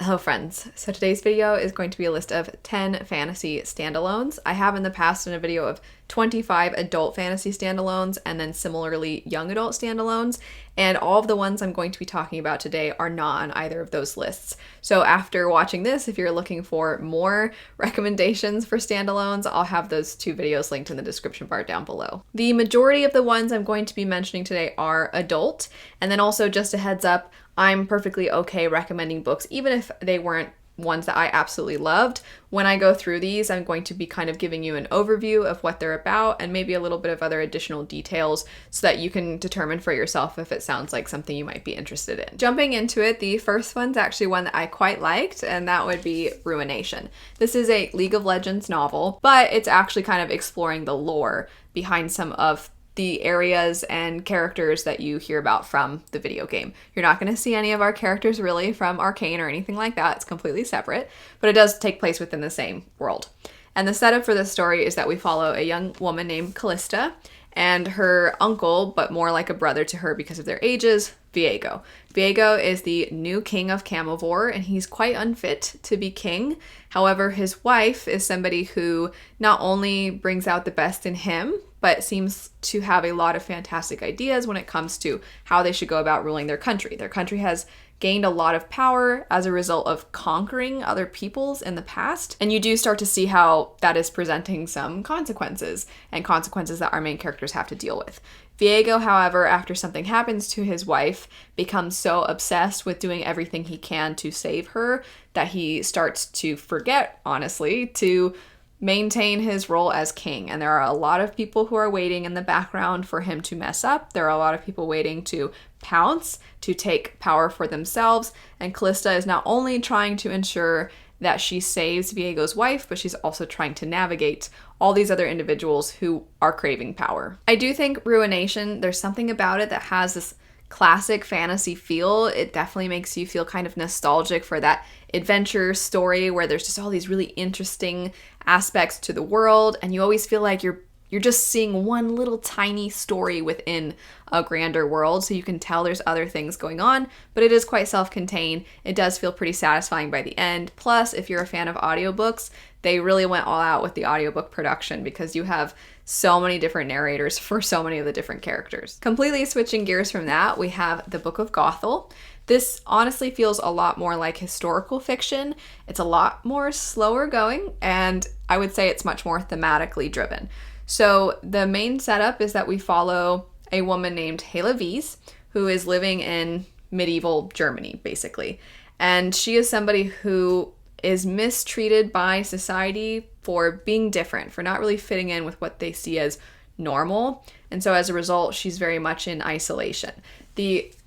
Hello friends, so today's video is going to be a list of 10 fantasy standalones. I have in the past done a video of 25 adult fantasy standalones and then similarly young adult standalones, and all of the ones I'm going to be talking about today are not on either of those lists. So after watching this, if you're looking for more recommendations for standalones, I'll have those two videos linked in the description bar down below. The majority of the ones I'm going to be mentioning today are adult, and then also just a heads up, I'm perfectly okay recommending books, even if they weren't ones that I absolutely loved. When I go through these, I'm going to be kind of giving you an overview of what they're about and maybe a little bit of other additional details so that you can determine for yourself if it sounds like something you might be interested in. Jumping into it, the first one's actually one that I quite liked, and that would be Ruination. This is a League of Legends novel, but it's actually kind of exploring the lore behind some of the areas and characters that you hear about from the video game. You're not going to see any of our characters really from Arcane or anything like that. It's completely separate, but it does take place within the same world. And the setup for this story is that we follow a young woman named Callista and her uncle, but more like a brother to her because of their ages, Viego. Viego is the new king of Camivore, and he's quite unfit to be king. However, his wife is somebody who not only brings out the best in him, but seems to have a lot of fantastic ideas when it comes to how they should go about ruling their country. Their country has gained a lot of power as a result of conquering other peoples in the past, and you do start to see how that is presenting some consequences, and consequences that our main characters have to deal with. Viego, however, after something happens to his wife, becomes so obsessed with doing everything he can to save her that he starts to forget, honestly, to maintain his role as king. And there are a lot of people who are waiting in the background for him to mess up. There are a lot of people waiting to pounce, to take power for themselves. And Callista is not only trying to ensure that she saves Viego's wife, but she's also trying to navigate all these other individuals who are craving power. I do think Ruination, there's something about it that has this classic fantasy feel. It definitely makes you feel kind of nostalgic for that adventure story where there's just all these really interesting aspects to the world, and you always feel like you're just seeing one little tiny story within a grander world, so you can tell there's other things going on, but it is quite self-contained. It does feel pretty satisfying by the end. Plus, if you're a fan of audiobooks, they really went all out with the audiobook production because you have so many different narrators for so many of the different characters. Completely switching gears from that, we have the Book of Gothel. This honestly feels a lot more like historical fiction. It's a lot more slower going, and I would say it's much more thematically driven. So the main setup is that we follow a woman named Helavis, who is living in medieval Germany, basically. And she is somebody who is mistreated by society for being different, for not really fitting in with what they see as normal. And so as a result, she's very much in isolation.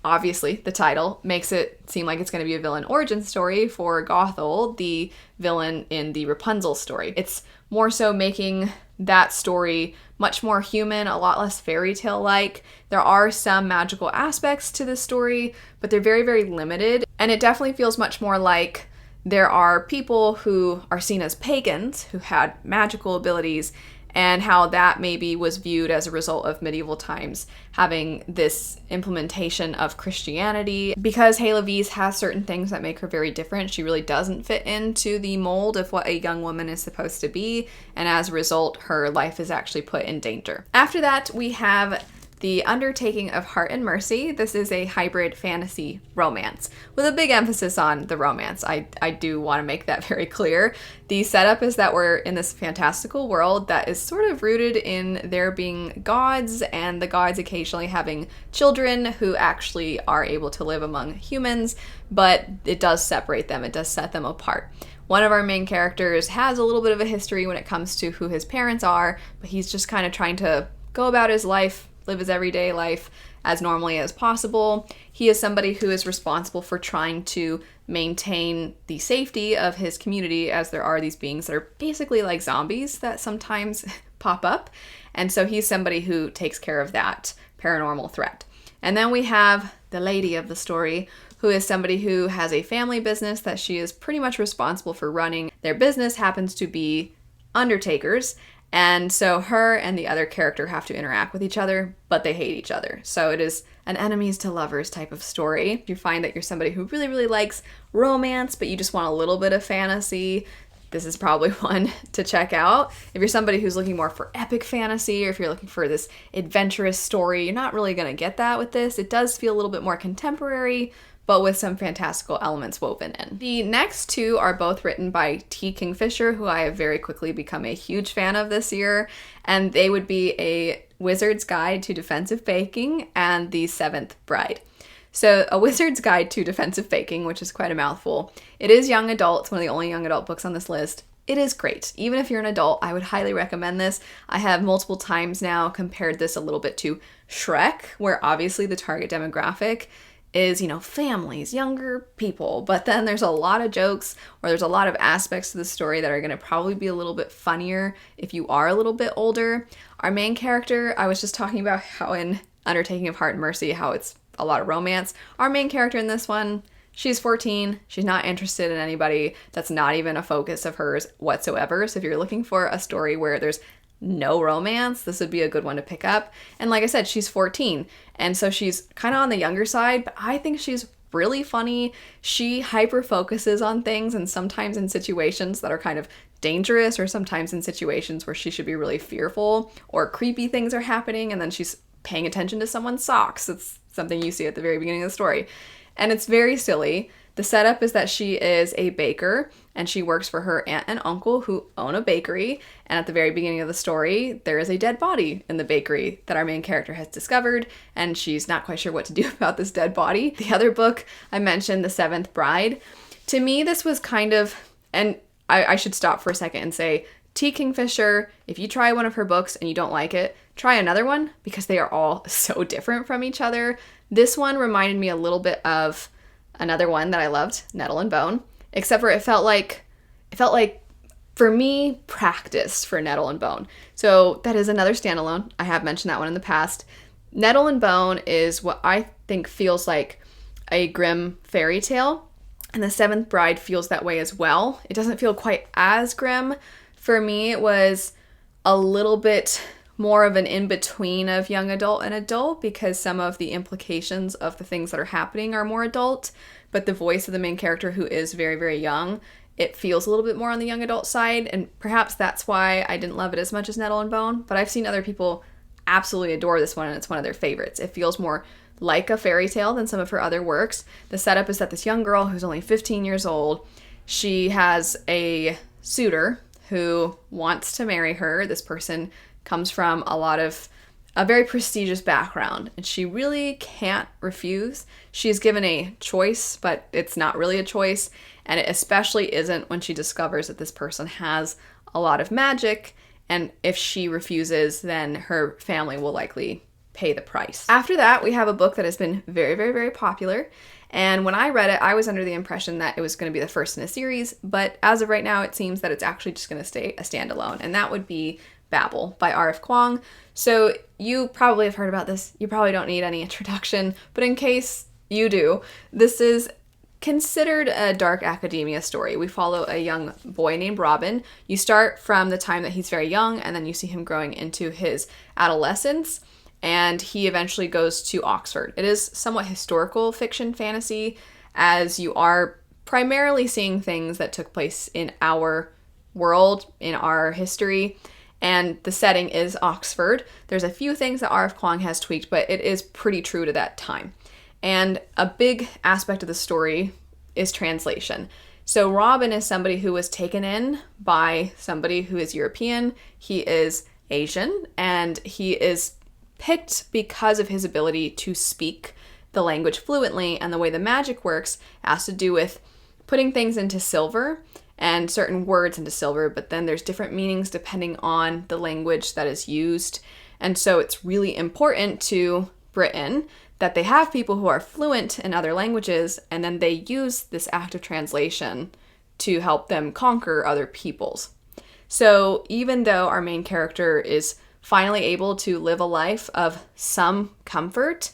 Obviously, the title makes it seem like it's going to be a villain origin story for Gothel, the villain in the Rapunzel story. It's more so making that story much more human, a lot less fairy tale-like. There are some magical aspects to this story, but they're very, very limited. And it definitely feels much more like there are people who are seen as pagans who had magical abilities, and how that maybe was viewed as a result of medieval times having this implementation of Christianity. Because Helavis has certain things that make her very different, she really doesn't fit into the mold of what a young woman is supposed to be, and as a result, her life is actually put in danger. After that, we have the Undertaking of Hart and Mercy. This is a hybrid fantasy romance with a big emphasis on the romance. I do want to make that very clear. The setup is that we're in this fantastical world that is sort of rooted in there being gods, and the gods occasionally having children who actually are able to live among humans, but it does separate them. It does set them apart. One of our main characters has a little bit of a history when it comes to who his parents are, but he's just kind of trying to go about his life, live his everyday life as normally as possible. He is somebody who is responsible for trying to maintain the safety of his community, as there are these beings that are basically like zombies that sometimes pop up. And so he's somebody who takes care of that paranormal threat. And then we have the lady of the story, who is somebody who has a family business that she is pretty much responsible for running. Their business happens to be undertakers, and so her and the other character have to interact with each other, but they hate each other. So it is an enemies to lovers type of story. If you find that you're somebody who really, really likes romance, but you just want a little bit of fantasy, this is probably one to check out. If you're somebody who's looking more for epic fantasy, or if you're looking for this adventurous story, you're not really going to get that with this. It does feel a little bit more contemporary, but with some fantastical elements woven in. The next two are both written by T. Kingfisher, who I have very quickly become a huge fan of this year, and they would be A Wizard's Guide to Defensive Baking and The Seventh Bride. So A Wizard's Guide to Defensive Baking, which is quite a mouthful. It is young adult. It's one of the only young adult books on this list. It is great. Even if you're an adult, I would highly recommend this. I have multiple times now compared this a little bit to Shrek, where obviously the target demographic is, families, younger people, but then there's a lot of jokes, or there's a lot of aspects to the story that are going to probably be a little bit funnier if you are a little bit older. Our main character, I was just talking about how in Undertaking of Hart and Mercy, how it's a lot of romance. Our main character in this one, she's 14. She's not interested in anybody. That's not even a focus of hers whatsoever. So if you're looking for a story where there's no romance, this would be a good one to pick up. And like I said, she's 14. And so she's kind of on the younger side, but I think she's really funny. She hyper focuses on things, and sometimes in situations that are kind of dangerous, or sometimes in situations where she should be really fearful, or creepy things are happening, and then she's paying attention to someone's socks. It's something you see at the very beginning of the story. And it's very silly. The setup is that she is a baker, and she works for her aunt and uncle who own a bakery. And at the very beginning of the story, there is a dead body in the bakery that our main character has discovered, and she's not quite sure what to do about this dead body. The other book I mentioned, The Seventh Bride, to me this was kind of, and I should stop for a second and say, T. Kingfisher, if you try one of her books and you don't like it, try another one, because they are all so different from each other. This one reminded me a little bit of another one that I loved, Nettle and Bone, except for it felt like for me, practice for Nettle and Bone. So that is another standalone. I have mentioned that one in the past. Nettle and Bone is what I think feels like a grim fairy tale, and The Seventh Bride feels that way as well. It doesn't feel quite as grim. For me, it was a little bit more of an in-between of young adult and adult, because some of the implications of the things that are happening are more adult, but the voice of the main character, who is very, very young, it feels a little bit more on the young adult side, and perhaps that's why I didn't love it as much as Nettle and Bone, but I've seen other people absolutely adore this one, and it's one of their favorites. It feels more like a fairy tale than some of her other works. The setup is that this young girl who's only 15 years old, she has a suitor who wants to marry her. This person comes from a very prestigious background, and she really can't refuse. She's given a choice, but it's not really a choice, and it especially isn't when she discovers that this person has a lot of magic, and if she refuses, then her family will likely pay the price. After that, we have a book that has been very, very, very popular, and when I read it, I was under the impression that it was going to be the first in a series, but as of right now, it seems that it's actually just going to stay a standalone, and that would be Babel by R.F. Kuang. So you probably have heard about this. You probably don't need any introduction, but in case you do, this is considered a dark academia story. We follow a young boy named Robin. You start from the time that he's very young, and then you see him growing into his adolescence, and he eventually goes to Oxford. It is somewhat historical fiction fantasy, as you are primarily seeing things that took place in our world, in our history, and the setting is Oxford. There's a few things that R.F. Kuang has tweaked, but it is pretty true to that time. And a big aspect of the story is translation. So Robin is somebody who was taken in by somebody who is European. He is Asian, and he is picked because of his ability to speak the language fluently, and the way the magic works has to do with putting things into silver and certain words into silver, but then there's different meanings depending on the language that is used. And so it's really important to Britain that they have people who are fluent in other languages, and then they use this act of translation to help them conquer other peoples. So even though our main character is finally able to live a life of some comfort,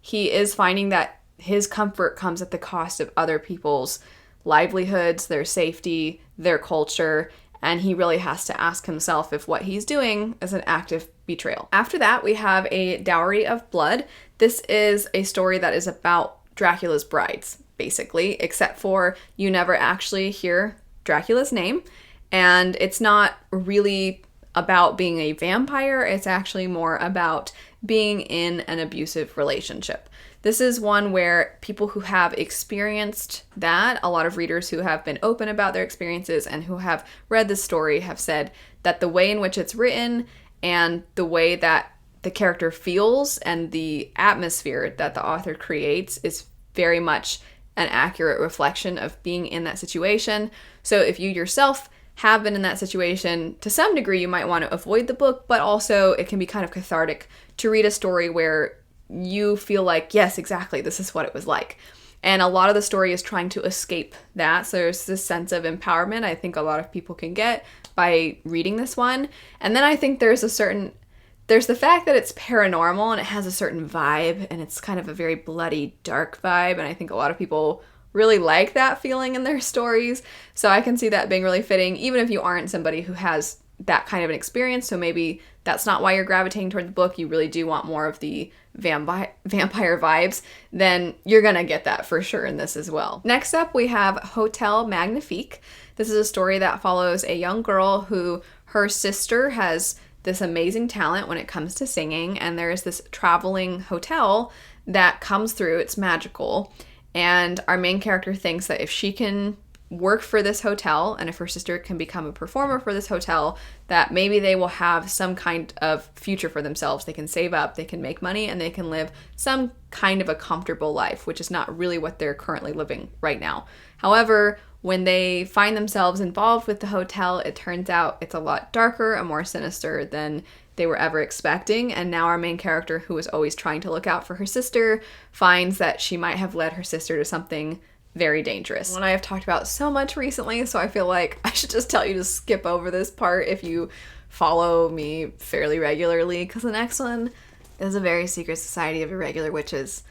he is finding that his comfort comes at the cost of other people's livelihoods, their safety, their culture, and he really has to ask himself if what he's doing is an act of betrayal. After that, we have a Dowry of Blood. This is a story that is about Dracula's brides, basically, except for you never actually hear Dracula's name, and it's not really about being a vampire. It's actually more about being in an abusive relationship. This is one where people who have experienced that, a lot of readers who have been open about their experiences and who have read the story have said that the way in which it's written and the way that the character feels and the atmosphere that the author creates is very much an accurate reflection of being in that situation. So if you yourself have been in that situation, to some degree you might want to avoid the book, but also it can be kind of cathartic to read a story where you feel like, yes, exactly, this is what it was like. And a lot of the story is trying to escape that. So there's this sense of empowerment I think a lot of people can get by reading this one. And then I think there's the fact that it's paranormal and it has a certain vibe, and it's kind of a very bloody, dark vibe. And I think a lot of people really like that feeling in their stories. So I can see that being really fitting, even if you aren't somebody who has that kind of an experience. So maybe that's not why you're gravitating toward the book. You really do want more of the vampire vibes. Then you're gonna get that for sure in this as well. Next up, we have Hotel Magnifique. This is a story that follows a young girl who her sister has this amazing talent when it comes to singing, and there is this traveling hotel that comes through. It's magical, and our main character thinks that if she can work for this hotel and if her sister can become a performer for this hotel, that maybe they will have some kind of future for themselves. They can save up, they can make money, and they can live some kind of a comfortable life, which is not really what they're currently living right now. However, when they find themselves involved with the hotel, it turns out it's a lot darker and more sinister than they were ever expecting. And now our main character, who was always trying to look out for her sister, finds that she might have led her sister to something very dangerous. One I have talked about so much recently, so I feel like I should just tell you to skip over this part if you follow me fairly regularly, because the next one is a very secret society of irregular witches.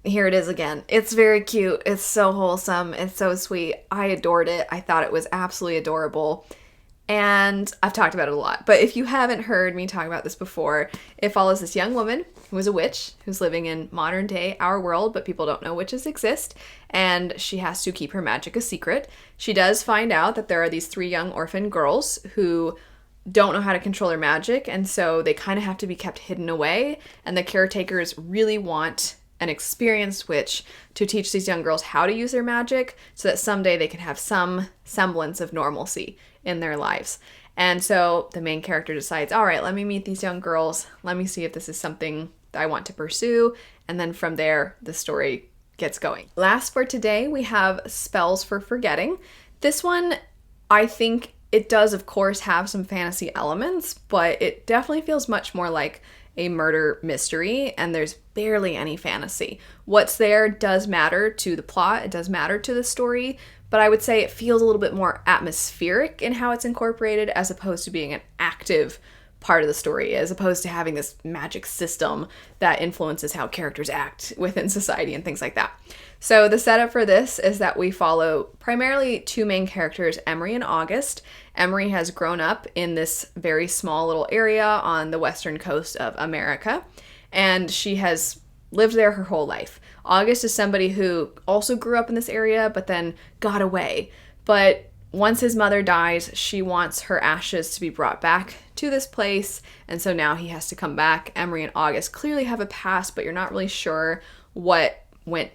Here it is again. It's very cute. It's so wholesome. It's so sweet. I adored it. I thought it was absolutely adorable. And I've talked about it a lot. But if you haven't heard me talk about this before, it follows this young woman who is a witch who's living in modern day our world, but people don't know witches exist. And she has to keep her magic a secret. She does find out that there are these 3 young orphan girls who don't know how to control their magic. And so they kind of have to be kept hidden away. And the caretakers really want an experienced witch to teach these young girls how to use their magic so that someday they can have some semblance of normalcy in their lives. And so the main character decides, all right, let me meet these young girls. Let me see if this is something that I want to pursue. And then from there, the story gets going. Last for today, we have Spells for Forgetting. This one, I think it does, of course, have some fantasy elements, but it definitely feels much more like a murder mystery, and there's barely any fantasy. What's there does matter to the plot, it does matter to the story, but I would say it feels a little bit more atmospheric in how it's incorporated as opposed to being an active part of the story, as opposed to having this magic system that influences how characters act within society and things like that. So the setup for this is that we follow primarily 2 main characters, Emery and August. Emery has grown up in this very small little area on the western coast of America, and she has lived there her whole life. August is somebody who also grew up in this area, but then got away. But once his mother dies, she wants her ashes to be brought back to this place, and so now he has to come back. Emery and August clearly have a past, but you're not really sure what went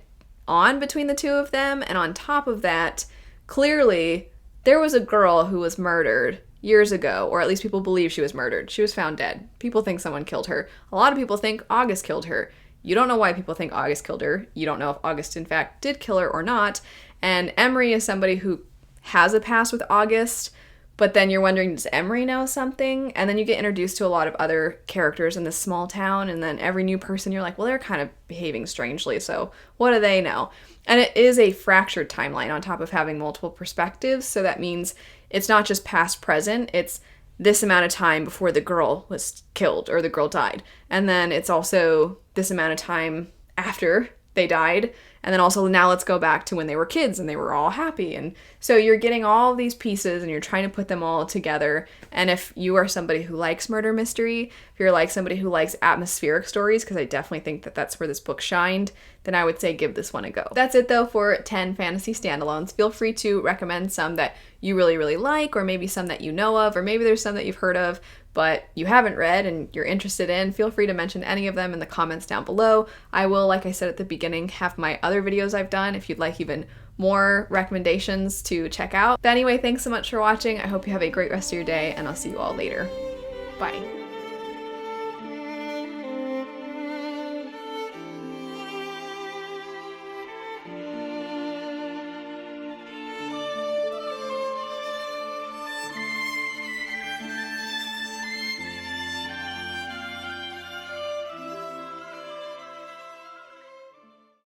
on between the 2 of them. And on top of that, clearly there was a girl who was murdered years ago, or at least people believe she was murdered. She was found dead. People think someone killed her. A lot of people think August killed her. You don't know why people think August killed her. You don't know if August in fact did kill her or not. And Emery is somebody who has a past with August, but then you're wondering, does Emery know something? And then you get introduced to a lot of other characters in this small town, and then every new person you're like, well, they're kind of behaving strangely, so what do they know? And it is a fractured timeline on top of having multiple perspectives, so that means it's not just past present, it's this amount of time before the girl was killed or the girl died. And then it's also this amount of time after they died, And then also now let's go back to when they were kids and they were all happy. And so you're getting all these pieces and you're trying to put them all together. And if you are somebody who likes murder mystery, if you're like somebody who likes atmospheric stories, because I definitely think that that's where this book shined, then I would say give this one a go. That's it though for 10 fantasy standalones. Feel free to recommend some that you really, really like, or maybe some that you know of, or maybe there's some that you've heard of but you haven't read and you're interested in. Feel free to mention any of them in the comments down below. I will, like I said at the beginning, have my other videos I've done if you'd like even more recommendations to check out. But anyway, thanks so much for watching. I hope you have a great rest of your day, and I'll see you all later. Bye.